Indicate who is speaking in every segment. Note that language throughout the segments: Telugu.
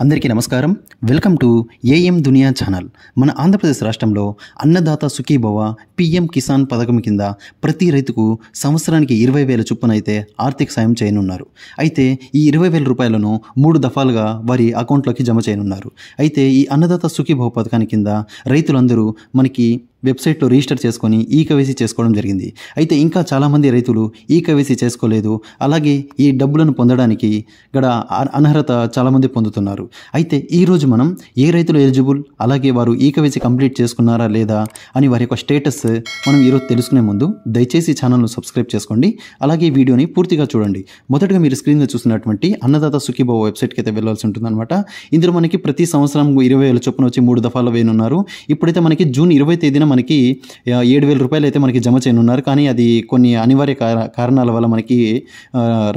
Speaker 1: అందరికీ నమస్కారం. Welcome to AM Duniya channel. మన ఆంధ్రప్రదేశ్ రాష్ట్రంలో అన్నదాత సుఖీభవ పిఎం కిసాన్ పథకం కింద ప్రతి రైతుకు సంవత్సరానికి 20,000 చొప్పున అయితే ఆర్థిక సాయం చేయనున్నారు. అయితే ఈ 20,000 రూపాయలను 3 దఫాలుగా వారి అకౌంట్లోకి జమ చేయనున్నారు. అయితే ఈ అన్నదాత సుఖీభవ పథకాన్ని కింద రైతులందరూ మనకి వెబ్సైట్లో రిజిస్టర్ చేసుకొని ఈకేవైసీ చేసుకోవడం జరిగింది. అయితే ఇంకా చాలామంది రైతులు ఈకేవైసీ చేసుకోలేదు. అలాగే ఈ డబ్బులను పొందడానికి గడ అనర్హత చాలామంది పొందుతున్నారు. అయితే ఈరోజు మనం ఏ రైతులు ఎలిజిబుల్, అలాగే వారు ఈకేవైసీ కంప్లీట్ చేసుకున్నారా లేదా అని వారి యొక్క స్టేటస్ మనం ఈరోజు తెలుసుకునే ముందు దయచేసి ఛానల్ను సబ్స్క్రైబ్ చేసుకోండి. అలాగే ఈ వీడియోని పూర్తిగా చూడండి. మొదటగా మీరు స్క్రీన్లో చూసినటువంటి అన్నదాత సుఖీభవ వెబ్సైట్కి అయితే వెళ్ళాల్సి ఉంటుందన్నమాట. ఇందులో మనకి ప్రతి సంవత్సరం 20,000 చొప్పున వచ్చి 3 దఫాలు వేయనున్నారు. ఇప్పుడైతే మనకి జూన్ 20 తేదీన మనకి 7,000 రూపాయలు అయితే మనకి జమ చేయనున్నారు. కానీ అది కొన్ని అనివార్య కారణాల వల్ల మనకి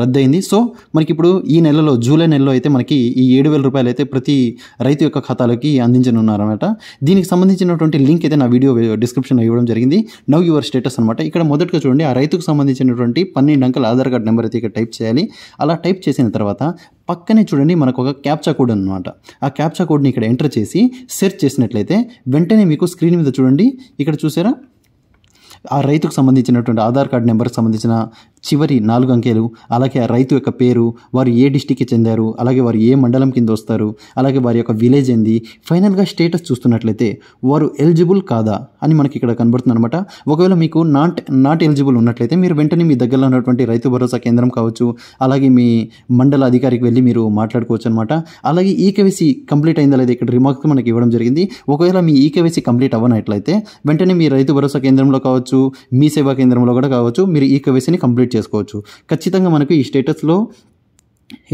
Speaker 1: రద్దయింది. సో మనకి ఇప్పుడు ఈ నెలలో జూలై నెలలో అయితే మనకి ఈ 7,000 రూపాయలు అయితే ప్రతి రైతు యొక్క ఖాతాలోకి అందించనున్నారన్నమాట. దీనికి సంబంధించినటువంటి లింక్ అయితే నా వీడియో డిస్క్రిప్షన్లో ఇవ్వడం జరిగింది. నవ్ యువర్ స్టేటస్ అనమాట. ఇక్కడ మొదటగా చూడండి, ఆ రైతుకు సంబంధించినటువంటి 12 అంకెల ఆధార్ కార్డ్ నెంబర్ అయితే ఇక్కడ టైప్ చేయాలి. అలా టైప్ చేసిన తర్వాత పక్కనే చూడండి మనకు ఒక క్యాప్చా కోడ్ అనమాట. ఆ క్యాప్చా కోడ్ని ఇక్కడ ఎంటర్ చేసి సెర్చ్ చేసినట్లయితే వెంటనే మీకు స్క్రీన్ మీద చూడండి, ఇక్కడ చూసారా ఆ రైతుకు సంబంధించినటువంటి ఆధార్ కార్డ్ నెంబర్కి సంబంధించిన చివరి 4 అంకెలు, అలాగే ఆ రైతు యొక్క పేరు, వారు ఏ డిస్టిక్కి చెందారు, అలాగే వారు ఏ మండలం కింద వస్తారు, అలాగే వారి యొక్క విలేజ్ ఏంది, ఫైనల్గా స్టేటస్ చూస్తున్నట్లయితే వారు ఎలిజిబుల్ కాదా అని మనకి ఇక్కడ కనబడుతుంది అనమాట. ఒకవేళ మీకు నాట్ ఎలిజిబుల్ ఉన్నట్లయితే మీరు వెంటనే మీ దగ్గరలో ఉన్నటువంటి రైతు భరోసా కేంద్రం కావచ్చు, అలాగే మీ మండల అధికారికి వెళ్ళి మీరు మాట్లాడుకోవచ్చు అనమాట. అలాగే ఈకేవైసీ కంప్లీట్ అయిందా లేదా ఇక్కడ రిమార్క్స్ మనకి ఇవ్వడం జరిగింది. ఒకవేళ మీ ఈకేవైసీ కంప్లీట్ అవ్వనట్లయితే వెంటనే మీ రైతు భరోసా కేంద్రంలో కావచ్చు, మీ సేవా కేంద్రంలో కూడా కావచ్చు, మీరు ఈకేవైసీని కంప్లీట్ చేసుకోవచ్చు. ఖచ్చితంగా మనకు ఈ స్టేటస్లో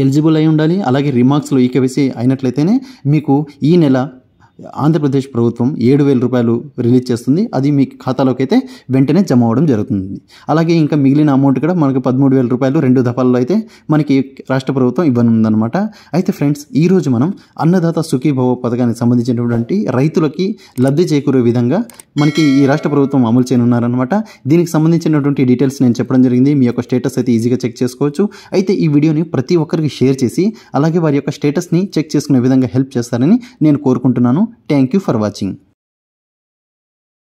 Speaker 1: ఎలిజిబుల్ అయి ఉండాలి. అలాగే రిమార్క్స్లో ఈకేవైసీ అయినట్లయితేనే మీకు ఈ నెల ఆంధ్రప్రదేశ్ ప్రభుత్వం 7,000 రూపాయలు రిలీజ్ చేస్తుంది. అది మీ ఖాతాలోకి అయితే వెంటనే జమ అవ్వడం జరుగుతుంది. అలాగే ఇంకా మిగిలిన అమౌంట్ కూడా మనకు 13,000 రూపాయలు 2 దఫాల్లో అయితే మనకి రాష్ట్ర ప్రభుత్వం ఇవ్వనుందనమాట. అయితే ఫ్రెండ్స్, ఈరోజు మనం అన్నదాత సుఖీభవ పథకానికి సంబంధించినటువంటి రైతులకి లబ్ధి చేకూరే విధంగా మనకి ఈ రాష్ట్ర ప్రభుత్వం అమలు చేయనున్నారనమాట. దీనికి సంబంధించినటువంటి డీటెయిల్స్ నేను చెప్పడం జరిగింది. మీ యొక్క స్టేటస్ అయితే ఈజీగా చెక్ చేసుకోవచ్చు. అయితే ఈ వీడియోని ప్రతి ఒక్కరికి షేర్ చేసి అలాగే వారి యొక్క స్టేటస్ని చెక్ చేసుకునే విధంగా హెల్ప్ చేస్తారని నేను కోరుకుంటున్నాను. Thank you for watching.